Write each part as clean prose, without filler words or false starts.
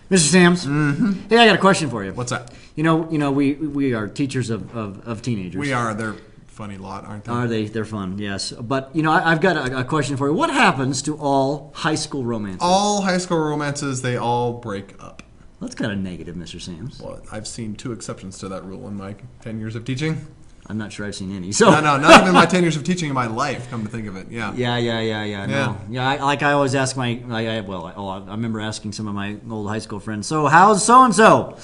Mr. Sams, hey, I got a question for you. What's that? You know, we are teachers of teenagers. We are. They're a funny lot, aren't they? Are they? They're fun, yes. But, I've got a question for you. What happens to all high school romances? All high school romances, they all break up. That's kind of negative, Mr. Sams. Well, I've seen 2 exceptions to that rule in my 10 years of teaching. I'm not sure I've seen any. So No, not even my 10 years of teaching in my life, come to think of it. Yeah. Yeah. No. Yeah, I always ask I remember asking some of my old high school friends, so how's so-and-so?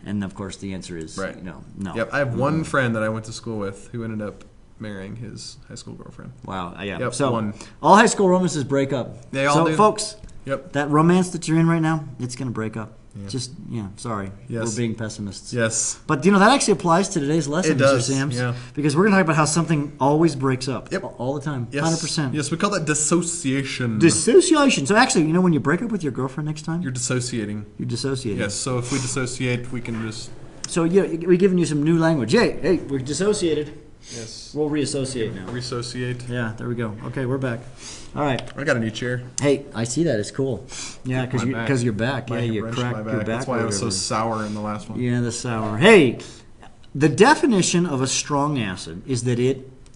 And, of course, the answer is no. Yep, I have one friend that I went to school with who ended up marrying his high school girlfriend. Wow, yeah. Yep, so one. All high school romances break up. They all do. Folks, Yep. that romance that you're in right now, it's going to break up. Yeah. Just, sorry. Yes. We're being pessimists. Yes. But, that actually applies to today's lesson, It does, Mr. Sams. yeah. Because we're going to talk about how something always breaks up. Yep. All the time. Yes. 100%. Yes, we call that dissociation. Dissociation. So, actually, when you break up with your girlfriend next time, You're dissociating. you're dissociating. Yes, so if we dissociate, we can just... So, we're giving you some new language. Hey, we're dissociated. Yes. We'll reassociate now. Reassociate. Yeah, there we go. Okay, we're back. All right. I got a new chair. Hey, I see that. It's cool. Yeah, because you're back. Yeah, you wrenched cracked my your back. That's why I was so whatever. sour in the last one. Yeah, the sour. Hey, the definition of a strong acid is that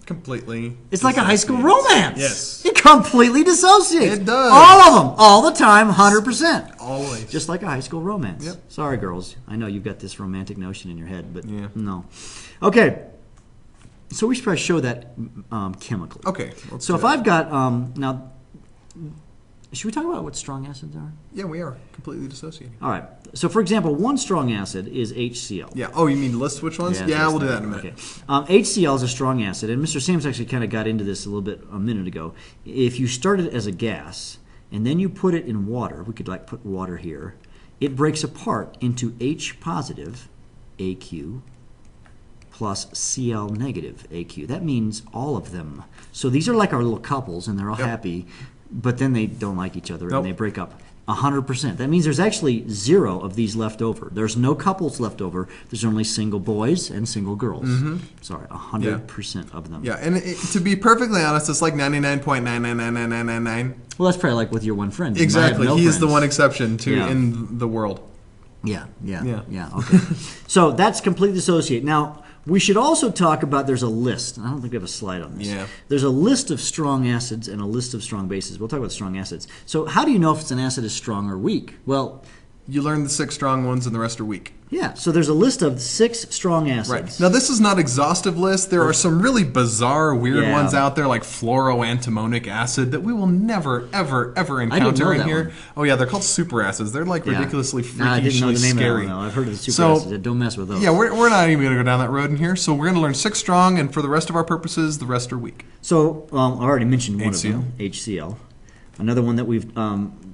Completely. it's like a high school romance. Yes. It completely dissociates. It does. All of them. All the time, 100%. Always. Just like a high school romance. Yep. Sorry, girls. I know you've got this romantic notion in your head, but Yeah. no. Okay. So we should probably show that chemically. Okay. So if I've got now, should we talk about what strong acids are? Yeah, we are completely dissociating. All right. So for example, one strong acid is HCl. Yeah. Oh, you mean list which ones? Yeah, we'll do that in a minute. Okay. HCl is a strong acid, and Mr. Sams actually kind of got into this a little bit a minute ago. If you start it as a gas and then you put it in water, we could put water here. It breaks apart into H positive, AQ, plus Cl negative, AQ. That means all of them. So these are like our little couples, and they're all happy, but then they don't like each other, and they break up. 100%. That means there's actually 0 of these left over. There's no couples left over. There's only single boys and single girls. Sorry, 100% of them. Yeah, and to be perfectly honest, it's like 99.9999999. Well, that's probably like with your one friend. Exactly. No He is the friends. one exception to Yeah. in the world. Yeah. Okay. So that's completely dissociate. Now, we should also talk about, there's a list. I don't think we have a slide on this. Yeah. There's a list of strong acids and a list of strong bases. We'll talk about strong acids. So how do you know if an acid is strong or weak? Well, You learn the 6 strong ones and the rest are weak. yeah. So there's a list of 6 strong acids. Right. Now, this is not exhaustive list. There are some really bizarre, weird Yeah. ones out there, like fluoroantimonic acid, that we will never, ever, ever didn't encounter know in that here. one. Oh, yeah, they're called super acids. They're like Yeah. ridiculously Nah, I didn't know freakishly the name scary. of that one, though. I've heard of the super So- acids. Don't mess with those. Yeah, we're not even going to go down that road in here. So we're going to learn 6 strong, and for the rest of our purposes, the rest are weak. So I already mentioned one HCl. of them, HCl. Another one that we've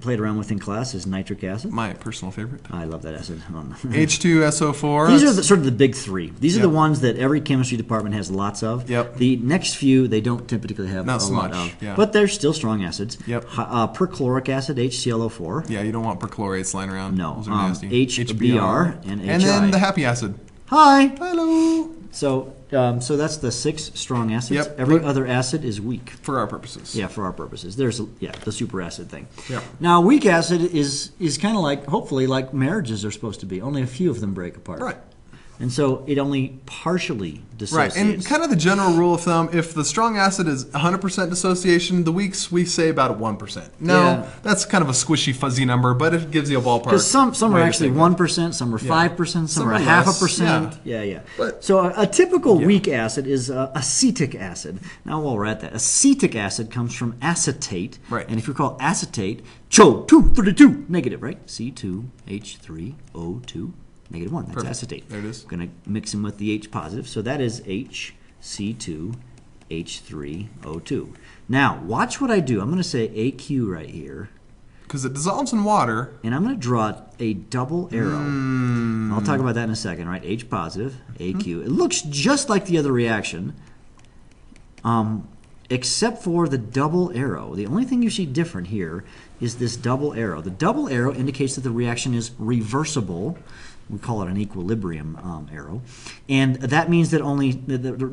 played around with in class is nitric acid. My personal favorite. I love that acid. H2SO4. These are sort of the big 3. These are the Yep. ones that every chemistry department has lots of. Yep. The next few, they don't typically have Not a so lot much, of. yeah. But they're still strong acids. Yep. Perchloric acid, HClO4. Yeah, you don't want perchlorates lying around. No. Those are nasty. HBr and HI. And then the happy acid. Hi. Hello. So that's the 6 strong acids. Yep. Every other acid is weak. For our purposes. Yeah, for our purposes. There's the superacid thing. Yep. Now, weak acid is kind of like, hopefully, like marriages are supposed to be. Only a few of them break apart. Right. And so it only partially dissociates. Right, and kind of the general rule of thumb, if the strong acid is 100% dissociation, the weaks we say about 1%. Now, Yeah. that's kind of a squishy, fuzzy number, but it gives you a ballpark. Because some are way to actually think. 1%, some are 5%, some are Some are half a less, percent. Yeah. But- So a typical weak acid is acetic acid. Now, while we're at that, acetic acid comes from acetate. Right. And if you recall acetate, CHO232, negative, right? C2H3O2. -1. That's Perfect. acetate. There it is. We're going to mix them with the H positive. So that is HC2H3O2. Now, watch what I do. I'm going to say AQ right here. Because it dissolves in water. And I'm going to draw a double arrow. I'll talk about that in a second, right? H positive, AQ. It looks just like the other reaction, except for the double arrow. The only thing you see different here is this double arrow. The double arrow indicates that the reaction is reversible, we call it an equilibrium arrow, and that means that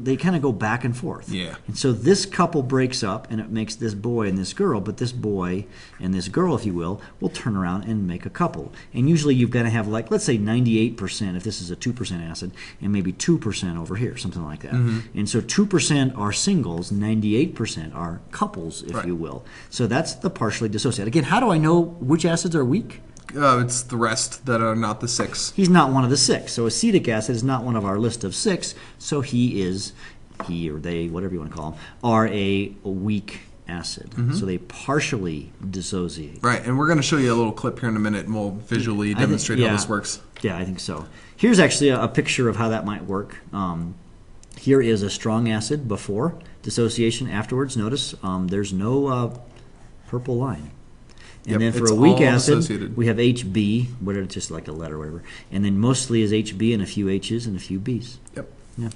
they kind of go back and forth. Yeah. And so this couple breaks up, and it makes this boy and this girl, but this boy and this girl, if you will turn around and make a couple. And usually you've got to have, like, let's say 98% if this is a 2% acid, and maybe 2% over here, something like that. And so 2% are singles, 98% are couples, if you will. So that's the partially dissociated. Again, how do I know which acids are weak? It's the rest that are not the 6. He's not one of the 6. So acetic acid is not one of our list of 6. So he or they, whatever you want to call them, are a weak acid. So they partially dissociate. Right, and we're going to show you a little clip here in a minute, and we'll visually demonstrate how this works. Yeah, I think so. Here's actually a picture of how that might work. Here is a strong acid before dissociation. Afterwards, notice there's no purple line. And then for a weak acid, we have HB, whatever, just like a letter or whatever. And then mostly is HB and a few H's and a few B's. Yep. Yeah.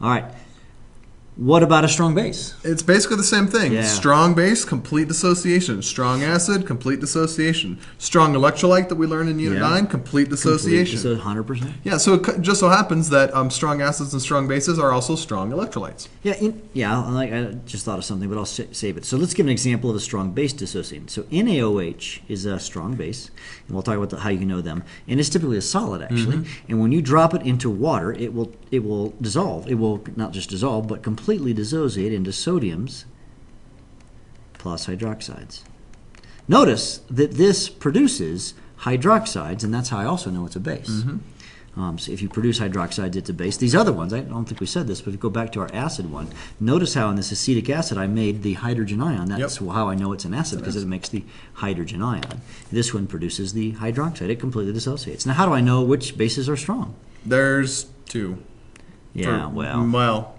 All right. What about a strong base? It's basically the same thing. Yeah. Strong base, complete dissociation. Strong acid, complete dissociation. Strong electrolyte that we learned in Unit 9, complete dissociation. So 100%? Yeah, so it just so happens that strong acids and strong bases are also strong electrolytes. Yeah, I just thought of something, but I'll save it. So let's give an example of a strong base dissociant. So NaOH is a strong base, and we'll talk about how you can know them. And it's typically a solid, actually. And when you drop it into water, it will dissolve. It will not just dissolve, but completely dissociate into sodiums plus hydroxides. Notice that this produces hydroxides, and that's how I also know it's a base. So if you produce hydroxides, it's a base. These other ones, I don't think we said this, but if you go back to our acid one, notice how in this acetic acid I made the hydrogen ion. That's how I know it's an acid, because it makes the hydrogen ion. This one produces the hydroxide. It completely dissociates. Now, how do I know which bases are strong? There's 2. Yeah, Well,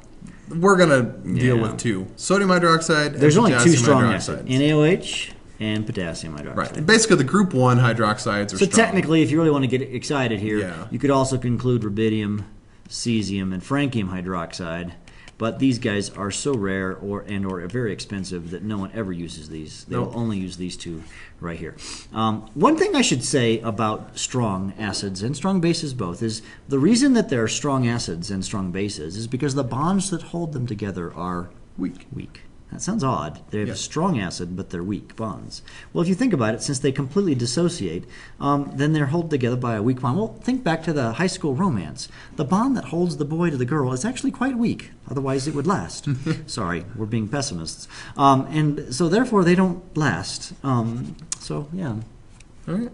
we're going to deal with 2. Sodium hydroxide There's and only 2 strong hydroxides. acids, NaOH and potassium hydroxide. Right. Basically, the group 1 hydroxides are so strong. technically, if you really want to get excited here, you could also conclude rubidium, cesium, and francium hydroxide. But these guys are so rare or very expensive that no one ever uses these. They'll only use these 2 right here. One thing I should say about strong acids and strong bases both is the reason that there are strong acids and strong bases is because the bonds that hold them together are weak. That sounds odd. They have a strong acid, but they're weak bonds. Well, if you think about it, since they completely dissociate, then they're held together by a weak bond. Well, think back to the high school romance. The bond that holds the boy to the girl is actually quite weak. Otherwise, it would last. Sorry, we're being pessimists. And so, therefore, they don't last. So, yeah. All right.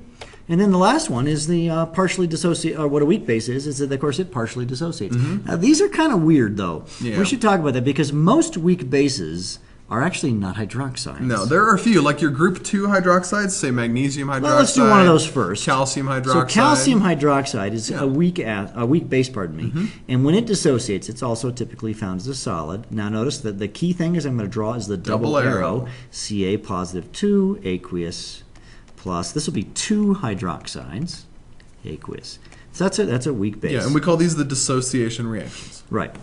And then the last one is the partially dissociate, or what a weak base is that, of course, it partially dissociates. Now, these are kind of weird, though. Yeah. We should talk about that because most weak bases are actually not hydroxides. No, there are a few, like your group 2 hydroxides, say magnesium hydroxide. Well, let's do one of those first. Calcium hydroxide. So calcium hydroxide is a weak base, and when it dissociates, it's also typically found as a solid. Now notice that the key thing is I'm going to draw is the double arrow, Ca positive 2, aqueous plus, this will be 2 hydroxides, aqueous. So that's a weak base. Yeah, and we call these the dissociation reactions. Right.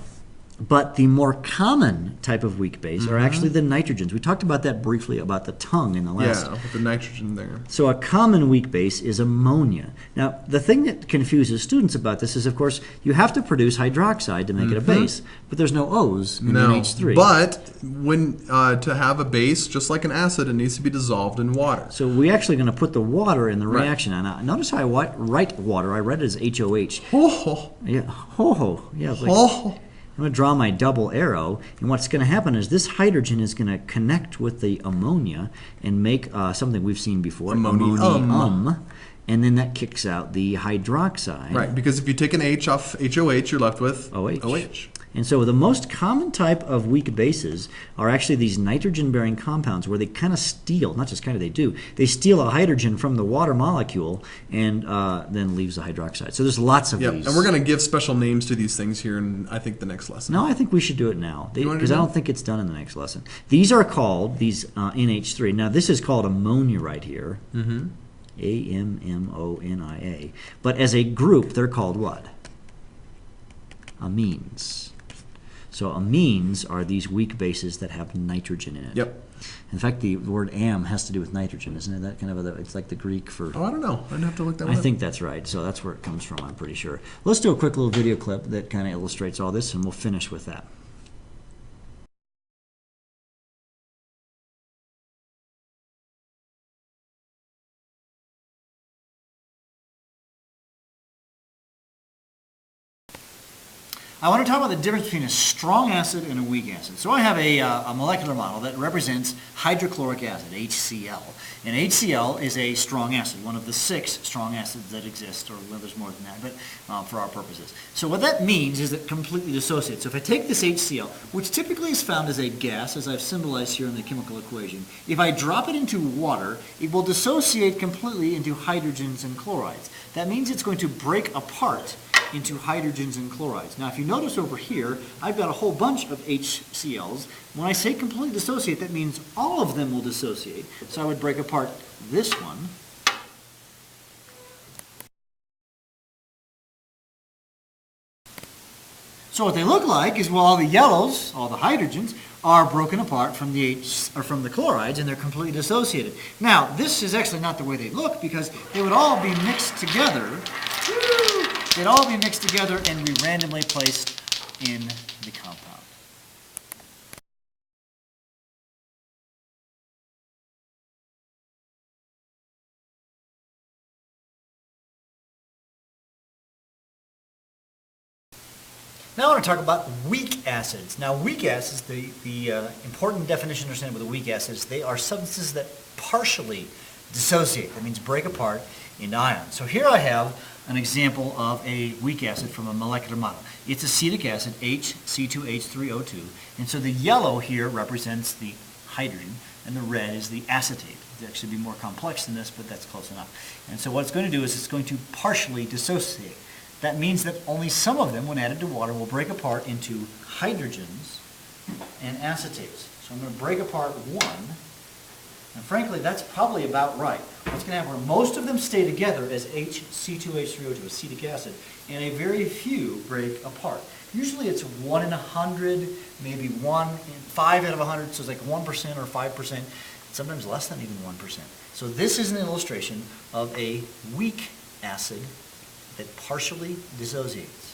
But the more common type of weak base are actually the nitrogens. We talked about that briefly, about the tongue in the last. Yeah, with the nitrogen there. So a common weak base is ammonia. Now, the thing that confuses students about this is, of course, you have to produce hydroxide to make it a base, but there's no O's in NH3. But when to have a base, just like an acid, it needs to be dissolved in water. So we're actually going to put the water in the reaction. Now, notice how I write water. I read it as HOH. Yeah, ho-ho. Yeah, it's like, I'm going to draw my double arrow, and what's going to happen is this hydrogen is going to connect with the ammonia and make something we've seen before, ammonium, and then that kicks out the hydroxide. Right, because if you take an H off HOH, you're left with OH. And so the most common type of weak bases are actually these nitrogen-bearing compounds where they kind of steal, not just kind of, they do, they steal a hydrogen from the water molecule and then leaves the hydroxide. So there's lots of these. And we're going to give special names to these things here in, I think, the next lesson. No, I think we should do it now because I don't think it's done in the next lesson. These are called, these NH3. Now, this is called ammonia right here. A-M-M-O-N-I-A. But as a group, they're called what? Amines. So amines are these weak bases that have nitrogen in it. Yep. In fact, the word am has to do with nitrogen, isn't it? That kind of it's like the Greek for. Oh, I don't know. I'd have to look that one I up. think that's right. So that's where it comes from, I'm pretty sure. Let's do a quick little video clip that kind of illustrates all this, and we'll finish with that. I want to talk about the difference between a strong acid and a weak acid. So I have a molecular model that represents hydrochloric acid, HCl. And HCl is a strong acid, one of the 6 strong acids that exist, or well, there's more than that, but for our purposes. So what that means is it completely dissociates. So if I take this HCl, which typically is found as a gas, as I've symbolized here in the chemical equation, if I drop it into water, it will dissociate completely into hydrogens and chlorides. That means it's going to break apart into hydrogens and chlorides. Now, if you notice over here, I've got a whole bunch of HCl's. When I say completely dissociate, that means all of them will dissociate. So I would break apart this one. So what they look like is, well, all the yellows, all the hydrogens, are broken apart from the chlorides, and they're completely dissociated. Now, this is actually not the way they look, because they would all be mixed together. They'd all be mixed together and be randomly placed in the compound. Now I want to talk about weak acids. Now weak acids, the important definition to understand with the weak acids, they are substances that partially dissociate. That means break apart into ions. So here I have an example of a weak acid from a molecular model. It's acetic acid, HC2H3O2. And so the yellow here represents the hydrogen, and the red is the acetate. It'd actually be more complex than this, but that's close enough. And so what it's going to do is it's going to partially dissociate. That means that only some of them, when added to water, will break apart into hydrogens and acetates. So I'm going to break apart one. And frankly, that's probably about right. What's going to happen are most of them stay together as HC2H3O2, acetic acid, and a very few break apart. Usually it's 1 in 100, maybe 5 out of 100, so it's like 1% or 5%, sometimes less than even 1%. So this is an illustration of a weak acid that partially dissociates.